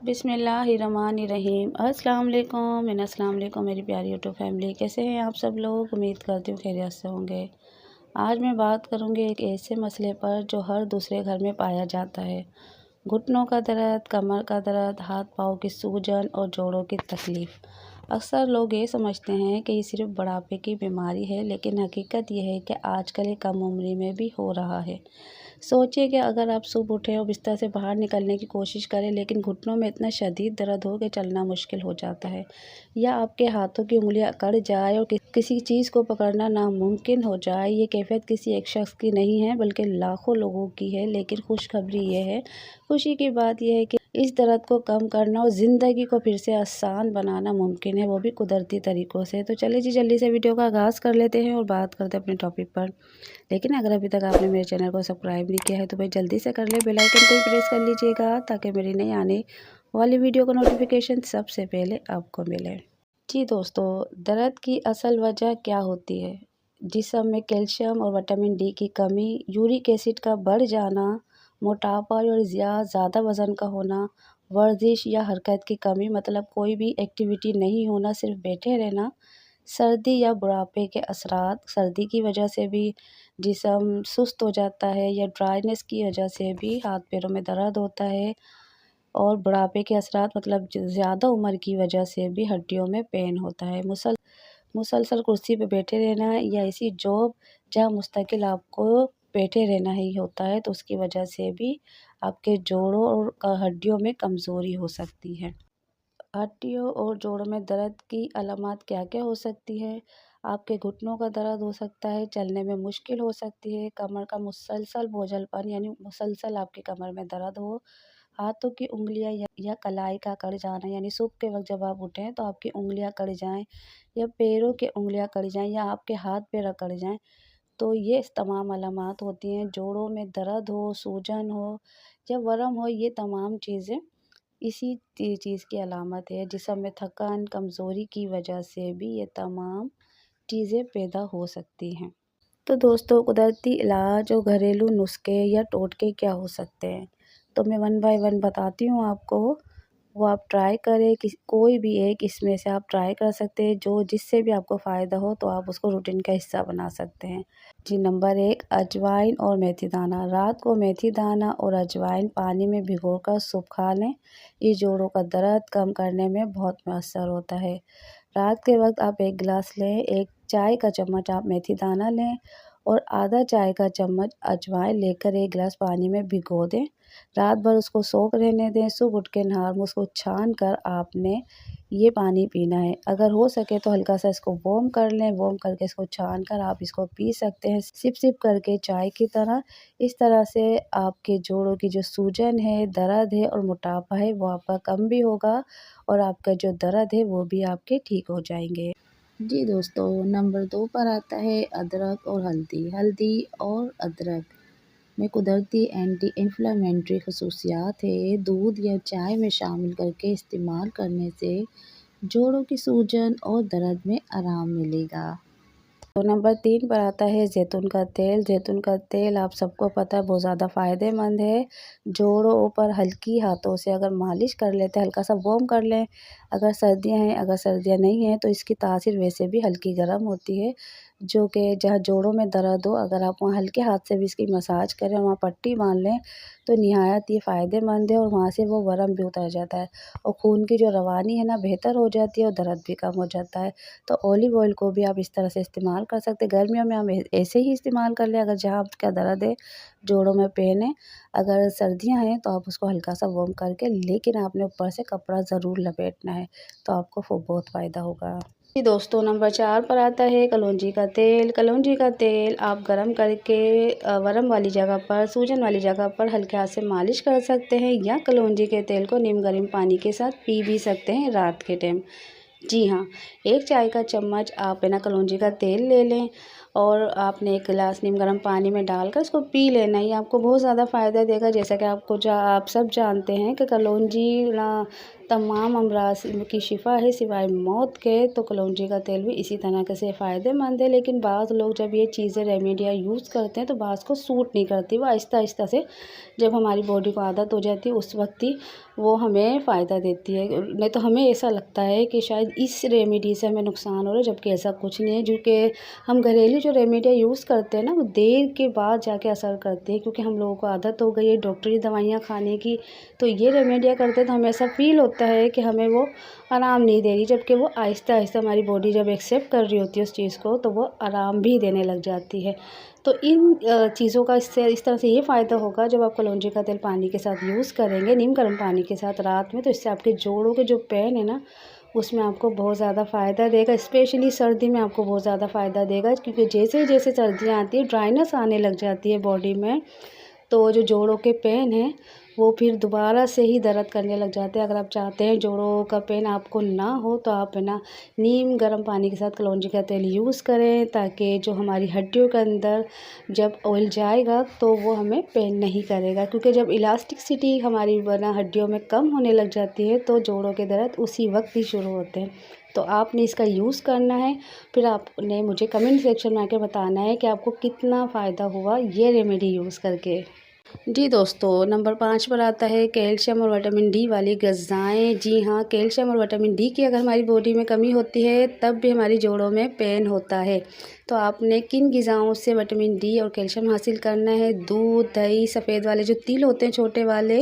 बिस्मिल्लाहिर्रहमानिर्रहीम। अस्सलाम वालेकुम मेरी प्यारी यूट्यूब फैमिली, कैसे हैं आप सब लोग। उम्मीद करती हूँ खैरियत से होंगे। आज मैं बात करूँगी एक ऐसे मसले पर जो हर दूसरे घर में पाया जाता है। घुटनों का दर्द, कमर का दर्द, हाथ पाँव की सूजन और जोड़ों की तकलीफ़। अक्सर लोग ये समझते हैं कि ये सिर्फ बुढ़ापे की बीमारी है, लेकिन हकीकत ये है कि आजकल ये कम उम्र में भी हो रहा है। सोचिए कि अगर आप सुबह उठें और बिस्तर से बाहर निकलने की कोशिश करें, लेकिन घुटनों में इतना शदीद दर्द हो कि चलना मुश्किल हो जाता है, या आपके हाथों की उंगलियां अकड़ जाए और किसी चीज़ को पकड़ना नामुमकिन हो जाए। ये कैफियत किसी एक शख्स की नहीं है, बल्कि लाखों लोगों की है। लेकिन खुशखबरी ये है, खुशी की बात यह है कि इस दर्द को कम करना और ज़िंदगी को फिर से आसान बनाना मुमकिन है, वो भी कुदरती तरीक़ों से। तो चलिए जी, जल्दी से वीडियो का आगाज़ कर लेते हैं और बात करते हैं अपने टॉपिक पर। लेकिन अगर अभी तक आपने मेरे चैनल को सब्सक्राइब नहीं किया है तो भाई जल्दी से कर ले, बेल आइकन को भी प्रेस कर लीजिएगा, ताकि मेरी नई आने वाली वीडियो का नोटिफिकेशन सबसे पहले आपको मिले। जी दोस्तों, दर्द की असल वजह क्या होती है? जिस्म में कैल्शियम और विटामिन डी की कमी, यूरिक एसिड का बढ़ जाना, मोटापा और ज़्यादा वज़न का होना, वर्जिश या हरकत की कमी मतलब कोई भी एक्टिविटी नहीं होना, सिर्फ बैठे रहना, सर्दी या बुढ़ापे के असरात, सर्दी की वजह से भी जिस्म सुस्त हो जाता है, या ड्राइनेस की वजह से भी हाथ पैरों में दर्द होता है, और बुढ़ापे के असरात मतलब ज़्यादा उम्र की वजह से भी हड्डियों में पेन होता है। मुसलसल कुर्सी पे बैठे रहना या ऐसी जॉब जहाँ मुस्तकिल आपको बैठे रहना ही होता है, तो उसकी वजह से भी आपके जोड़ों और हड्डियों में कमज़ोरी हो सकती है। हड्डियों और जोड़ों में दर्द की अलामत क्या-क्या हो सकती है? आपके घुटनों का दर्द हो सकता है, चलने में मुश्किल हो सकती है, कमर का मुसलसल बोझलपन यानी मुसलसल आपकी कमर में दर्द हो, हाथों की उंगलियां या कलाई का अकड़ जाना, यानी सुबह के वक्त जब आप उठें तो आपकी उंगलियां अकड़ जाएं, या पैरों की उंगलियां अकड़ जाएं, या आपके हाथ पैर अकड़ जाएं, तो ये तमाम अलामत होती हैं। जोड़ों में दर्द हो, सूजन हो या वर्म हो, ये तमाम चीज़ें इसी चीज़ की अलामत है। जिस्म में थकान, कमज़ोरी की वजह से भी ये तमाम चीज़ें पैदा हो सकती हैं। तो दोस्तों, कुदरती इलाज और घरेलू नुस्खे या टोटके क्या हो सकते हैं, तो मैं वन बाय वन बताती हूँ आपको। वो आप ट्राई करें, कोई भी एक इसमें से आप ट्राई कर सकते हैं, जो जिससे भी आपको फ़ायदा हो तो आप उसको रूटीन का हिस्सा बना सकते हैं। जी, नंबर 1, अजवाइन और मेथी दाना। रात को मेथी दाना और अजवाइन पानी में भिगोकर सुबह खा लें। ये जोड़ों का दर्द कम करने में बहुत मौसर होता है। रात के वक्त आप 1 गिलास लें, 1 चाय का चम्मच आप मेथी दाना लें और आधा चाय का चम्मच अजवाइन लेकर 1 गिलास पानी में भिगो दें। रात भर उसको सोख रहने दें। सुबह उठ के नहा में उसको छान कर आपने ये पानी पीना है। अगर हो सके तो हल्का सा इसको वार्म कर लें, वार्म करके इसको छान कर आप इसको पी सकते हैं, सिप सिप करके चाय की तरह। इस तरह से आपके जोड़ों की जो सूजन है, दर्द है और मोटापा है, वो आपका कम भी होगा, और आपका जो दर्द है वो भी आपके ठीक हो जाएंगे। जी दोस्तों, नंबर 2 पर आता है अदरक और हल्दी। हल्दी और अदरक में कुदरती एंटी इन्फ्लेमेटरी खसूसियात है। दूध या चाय में शामिल करके इस्तेमाल करने से जोड़ों की सूजन और दर्द में आराम मिलेगा। तो नंबर 3 पर आता है जैतून का तेल। जैतून का तेल आप सबको पता है बहुत ज़्यादा फ़ायदेमंद है। जोड़ों पर हल्की हाथों से अगर मालिश कर लेते हैं, हल्का सा वार्म कर लें। अगर सर्दियां हैं, अगर सर्दियां नहीं हैं तो इसकी तासीर वैसे भी हल्की गर्म होती है, जो कि जहाँ जोड़ों में दर्द हो, अगर आप वहाँ हल्के हाथ से भी इसकी मसाज करें और वहाँ पट्टी बांध लें तो निहायत ये फ़ायदेमंद है, और वहाँ से वो वर्म भी उतर जाता है और खून की जो रवानी है ना बेहतर हो जाती है और दर्द भी कम हो जाता है। तो ऑलिव ऑयल को भी आप इस तरह से इस्तेमाल कर सकते हैं। गर्मियों में हम ऐसे ही इस्तेमाल कर लें अगर जहाँ आपका दर्द है, जोड़ों में पेन है। अगर सर्दियाँ हैं तो आप उसको हल्का सा वार्म करके, लेकिन आपने ऊपर से कपड़ा ज़रूर लपेटना है, तो आपको बहुत फ़ायदा होगा। जी दोस्तों, नंबर 4 पर आता है कलौंजी का तेल। कलौंजी का तेल आप गरम करके वर्म वाली जगह पर, सूजन वाली जगह पर हल्के हाथ से मालिश कर सकते हैं, या कलौंजी के तेल को नीम गर्म पानी के साथ पी भी सकते हैं रात के टाइम। जी हाँ, 1 चाय का चम्मच आप है ना कलौंजी का तेल ले लें और आपने 1 गिलास नीम गर्म पानी में डालकर इसको पी लेना। ये आपको बहुत ज़्यादा फ़ायदा देगा। जैसा कि आप सब जानते हैं कि कलौंजी ना तमाम अमराज की शिफ़ा है सिवाय मौत के। तो कलौंजी का तेल भी इसी तरह से फ़ायदेमंद है। लेकिन बाज़ लोग जब ये चीज़ें रेमेडियाँ यूज़ करते हैं तो बाज़ को सूट नहीं करती। वो आहिस्ता-आहिस्ता से जब हमारी बॉडी को आदत हो जाती है उस वक़्त ही वो हमें फ़ायदा देती है। नहीं तो हमें ऐसा लगता है कि शायद इस रेमेडी से हमें नुकसान हो रहा है, जबकि ऐसा कुछ नहीं है। जो कि हम घरेलू जो रेमेडियाँ यूज़ करते हैं ना, वो देर के बाद जाके असर करती है, क्योंकि हम लोगों को आदत हो गई है डॉक्टरी दवाइयाँ खाने की। तो ये रेमेडियाँ करते हैं तो हमें ऐसा फ़ील होता है कि हमें वो आराम नहीं दे रही, जबकि वो आहिस्ता-आहिस्ता हमारी बॉडी जब एक्सेप्ट कर रही होती है उस चीज़ को, तो वो आराम भी देने लग जाती है। तो इन चीज़ों का इससे इस तरह से ये फ़ायदा होगा जब आप कलौंजी का तेल पानी के साथ यूज़ करेंगे, नीम गर्म पानी के साथ रात में, तो इससे आपके जोड़ों के जो पेन है ना, उसमें आपको बहुत ज़्यादा फ़ायदा देगा। स्पेशली सर्दी में आपको बहुत ज़्यादा फ़ायदा देगा, क्योंकि जैसे-जैसे सर्दियाँ आती हैं ड्राइनेस आने लग जाती है बॉडी में, तो जो जोड़ों के पेन हैं वो फिर दोबारा से ही दर्द करने लग जाते हैं। अगर आप चाहते हैं जोड़ों का पेन आपको ना हो, तो आप है ना नीम गर्म पानी के साथ कलौंजी का तेल यूज़ करें, ताकि जो हमारी हड्डियों के अंदर जब ऑयल जाएगा तो वो हमें पेन नहीं करेगा। क्योंकि जब इलास्टिसिटी हमारी बना हड्डियों में कम होने लग जाती है तो जोड़ों के दर्द उसी वक्त ही शुरू होते हैं। तो आपने इसका यूज़ करना है, फिर आपने मुझे कमेंट सेक्शन में आके बताना है कि आपको कितना फ़ायदा हुआ ये रेमेडी यूज़ करके। जी दोस्तों, नंबर 5 पर आता है कैल्शियम और विटामिन डी वाली ग़िज़ाएँ। जी हाँ, कैल्शियम और विटामिन डी की अगर हमारी बॉडी में कमी होती है तब भी हमारी जोड़ों में पेन होता है। तो आपने किन ग़िज़ाओं से विटामिन डी और कैल्शियम हासिल करना है? दूध, दही, सफ़ेद वाले जो तिल होते हैं छोटे वाले,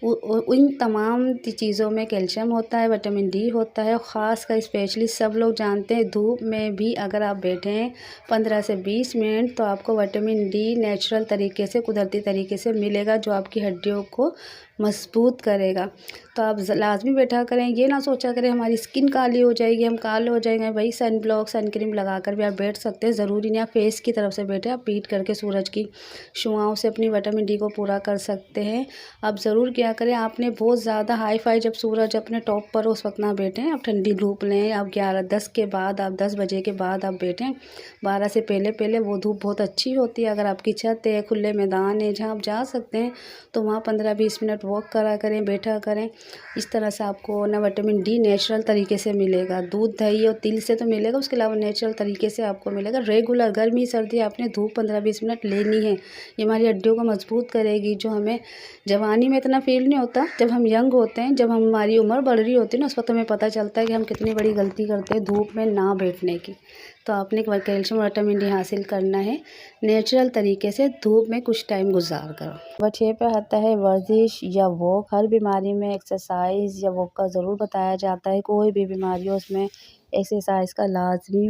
इन तमाम चीज़ों में कैल्शियम होता है, विटामिन डी होता है। ख़ासकर स्पेशली सब लोग जानते हैं धूप में भी अगर आप बैठें 15 से 20 मिनट तो आपको विटामिन डी नेचुरल तरीके से, कुदरती तरीके से मिलेगा, जो आपकी हड्डियों को मज़बूत करेगा। तो आप लाज़मी बैठा करें। ये ना सोचा करें हमारी स्किन काली हो जाएगी, हम काले हो जाएंगे। भाई सन ब्लॉक, सन क्रीम लगा कर भी आप बैठ सकते हैं। ज़रूरी नहीं आप फेस की तरफ से बैठे, आप पीठ करके सूरज की शुआओं से अपनी विटामिन डी को पूरा कर सकते हैं। आप ज़रूर क्या करें, आपने बहुत ज़्यादा हाई फाई जब सूरज अपने टॉप पर हो उस वक्त ना बैठें, आप ठंडी धूप लें। आप 11-10 के बाद, आप 10 बजे के बाद आप बैठें। 12 से पहले वो धूप बहुत अच्छी होती है। अगर आपकी छत है, खुले मैदान है जहाँ आप जा सकते हैं, तो वहाँ 15-20 मिनट वॉक करा करें, बैठा करें। इस तरह से आपको ना विटामिन डी नेचुरल तरीके से मिलेगा। दूध, दही और तिल से तो मिलेगा, उसके अलावा नेचुरल तरीके से आपको मिलेगा। रेगुलर गर्मी सर्दी आपने धूप 15-20 मिनट लेनी है। ये हमारी हड्डियों को मजबूत करेगी, जो हमें जवानी में इतना फील नहीं होता। जब हम यंग होते हैं, जब हमारी उम्र बढ़ रही होती है ना, उस वक्त हमें पता चलता है कि हम कितनी बड़ी गलती करते हैं धूप में ना बैठने की। तो आपने कैल्शियम और विटामिन डी हासिल करना है नेचुरल तरीके से, धूप में कुछ टाइम गुजार कर। नंबर 6 पे आता है वर्जिश या वॉक। हर बीमारी में एक्सरसाइज या वॉक का ज़रूर बताया जाता है। कोई भी बीमारी हो उसमें एक्सरसाइज का लाजमी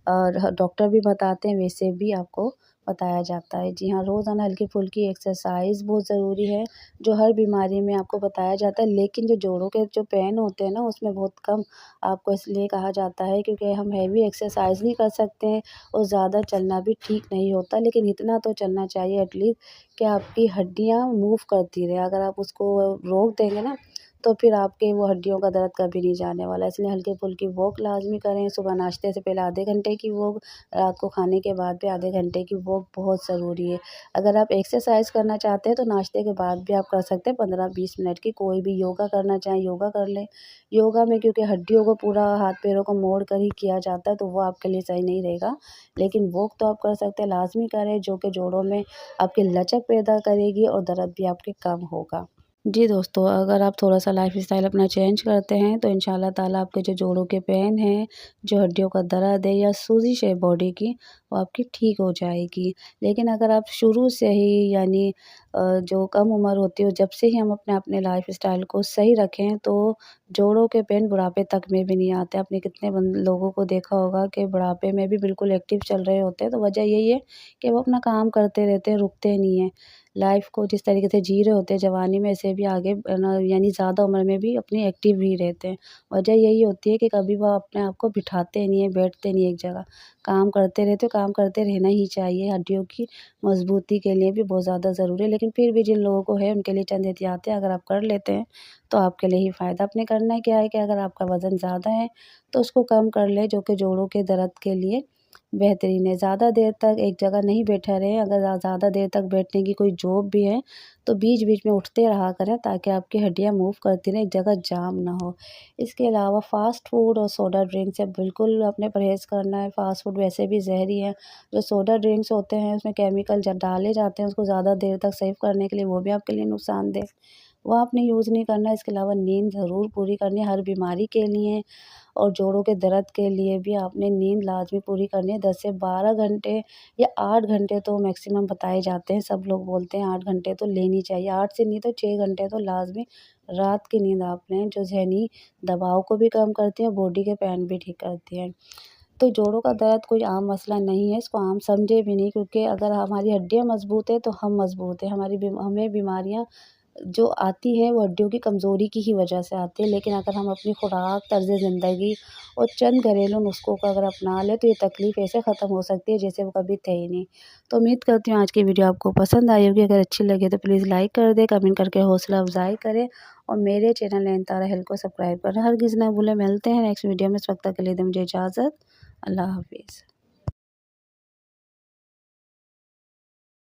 डॉक्टर भी बताते हैं, वैसे भी आपको बताया जाता है। जी हाँ, रोज़ाना हल्की-फुल्की एक्सरसाइज बहुत ज़रूरी है, जो हर बीमारी में आपको बताया जाता है। लेकिन जो जोड़ों के जो पेन होते हैं ना, उसमें बहुत कम आपको इसलिए कहा जाता है क्योंकि हम हैवी एक्सरसाइज नहीं कर सकते हैं और ज़्यादा चलना भी ठीक नहीं होता। लेकिन इतना तो चलना चाहिए एटलीस्ट कि आपकी हड्डियाँ मूव करती रहें। अगर आप उसको रोक देंगे ना, तो फिर आपके वो हड्डियों का दर्द कभी नहीं जाने वाला। इसलिए हल्की-फुल्की वॉक लाज़मी करें। सुबह नाश्ते से पहले आधे घंटे की वॉक, रात को खाने के बाद भी आधे घंटे की वॉक बहुत ज़रूरी है। अगर आप एक्सरसाइज करना चाहते हैं तो नाश्ते के बाद भी आप कर सकते हैं 15-20 मिनट की। कोई भी योगा करना चाहें योगा कर लें। योगा में क्योंकि हड्डियों को पूरा हाथ पैरों को मोड़ कर ही किया जाता है, तो वो आपके लिए सही नहीं रहेगा। लेकिन वॉक तो आप कर सकते हैं, लाज़मी करें, जो कि जोड़ों में आपकी लचक पैदा करेगी और दर्द भी आपके कम होगा। जी दोस्तों, अगर आप थोड़ा-सा लाइफ़स्टाइल अपना चेंज करते हैं तो इंशाअल्लाह ताला आपके जो जोड़ों के पेन हैं, जो हड्डियों का दर्द है या सोज़िश है बॉडी की, वो आपकी ठीक हो जाएगी। लेकिन अगर आप शुरू से ही यानी जो कम उम्र होती है जब से ही हम अपने लाइफ़स्टाइल को सही रखें, तो जोड़ों के पेन बुढ़ापे तक में भी नहीं आते। आपने कितने लोगों को देखा होगा कि बुढ़ापे में भी बिल्कुल एक्टिव चल रहे होते हैं, तो वजह यही है कि वो अपना काम करते रहते हैं, रुकते नहीं हैं। लाइफ़ को जिस तरीके से जी रहे होते हैं जवानी में, ऐसे भी आगे ना यानी ज़्यादा उम्र में भी अपनी एक्टिव ही रहते हैं। वजह यही होती है कि कभी वो अपने आप को बिठाते नहीं हैं, बैठते नहीं एक जगह। काम करते रहते हो, काम करते रहना ही चाहिए, हड्डियों की मज़बूती के लिए भी बहुत ज़्यादा ज़रूरी है। लेकिन फिर भी जिन लोगों को है उनके लिए चंद एहतियातें अगर आप कर लेते हैं तो आपके लिए ही फ़ायदा। आपने करना क्या है कि अगर आपका वज़न ज़्यादा है तो उसको कम कर लें, जो कि जोड़ों के दर्द के लिए बेहतरीन है। ज़्यादा देर तक एक जगह नहीं बैठा रहें, अगर ज़्यादा देर तक बैठने की कोई जॉब भी है तो बीच बीच में उठते रहा करें ताकि आपकी हड्डियाँ मूव करती रहें, एक जगह जाम ना हो। इसके अलावा फ़ास्ट फूड और सोडा ड्रिंक से बिल्कुल अपने परहेज़ करना है। फ़ास्ट फूड वैसे भी ज़हरी है। जो सोडा ड्रिंक्स होते हैं उसमें केमिकल डाले जाते हैं उसको ज़्यादा देर तक सेव करने के लिए, वो भी आपके लिए नुकसानदेह, वो आपने यूज़ नहीं करना है। इसके अलावा नींद ज़रूर पूरी करनी है हर बीमारी के लिए, और जोड़ों के दर्द के लिए भी आपने नींद लाज़मी पूरी करनी है। 10 से 12 घंटे या 8 घंटे तो मैक्सिमम बताए जाते हैं। सब लोग बोलते हैं 8 घंटे तो लेनी चाहिए, 8 से नहीं तो 6 घंटे तो लाज़मी रात की नींद आप लें, जो ज़हनी दबाव को भी कम करती है, बॉडी के पेन भी ठीक करती है। तो जोड़ों का दर्द कोई आम मसला नहीं है, इसको आम समझे भी नहीं, क्योंकि अगर हमारी हड्डियाँ मज़बूत है तो हम मज़बूत हैं। हमें बीमारियाँ जो आती हैं वो हड्डियों की कमज़ोरी की ही वजह से आती है। लेकिन अगर हम अपनी खुराक, तर्ज़ ज़िंदगी और चंद घरेलू नुस्ख़ों को अगर अपना लें तो ये तकलीफ़ ऐसे ख़त्म हो सकती है जैसे वो कभी थी ही नहीं। तो उम्मीद करती हूँ आज की वीडियो आपको पसंद आई होगी। अगर अच्छी लगे तो प्लीज़ लाइक कर दें, कमेंट करके हौसला अफ़ज़ाई करें और मेरे चैनल नयनतारा हेल्थ को सब्सक्राइब करना हरगिज़ ना भूलें। मिलते हैं नेक्स्ट वीडियो में, उस वक्त तक के लिए दें मुझे इजाज़त। अल्लाह हाफ़िज़।